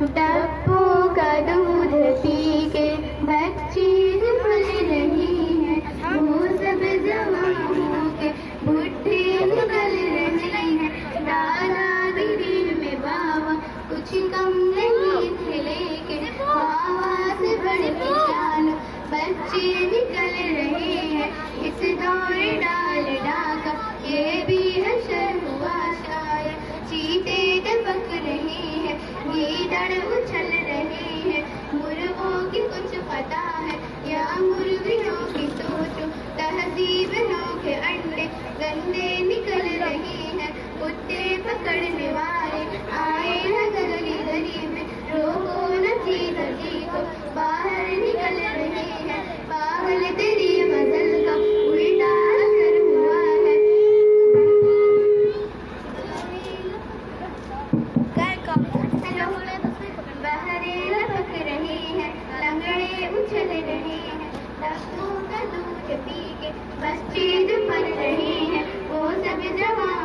टप्पों का दूध पी के बच्चे पल रही है, वो सब जवानों के बुढ़े निकल रहे हैं। दादागिरी में बाबा कुछ कम नहीं थे, लेकिन बाबा से बढ़ के चाल बच्चे निकल रहे हैं। इस दौर डाल डाका ये भी हशर हुआ शायद, चीते टपक रहे हैं, गीदड़ उछल रहे हैं। मुर्गों की कुछ पता है या मुर्गियों की सोचो, तहजीब के अंडे गंदे निकल रहे हैं। कुत्ते पकड़ने वाले आए हैं गली गली में, रोको न चीज को बाहर निकल रहे हैं। पागल तेरी मजल का उल्टा असर हुआ है। बहरे लपक रहे हैं, लंगड़े उछल रहे हैं। टप्पों का दूध पी के बच्चे जो पल रहे हैं, वो सब जवान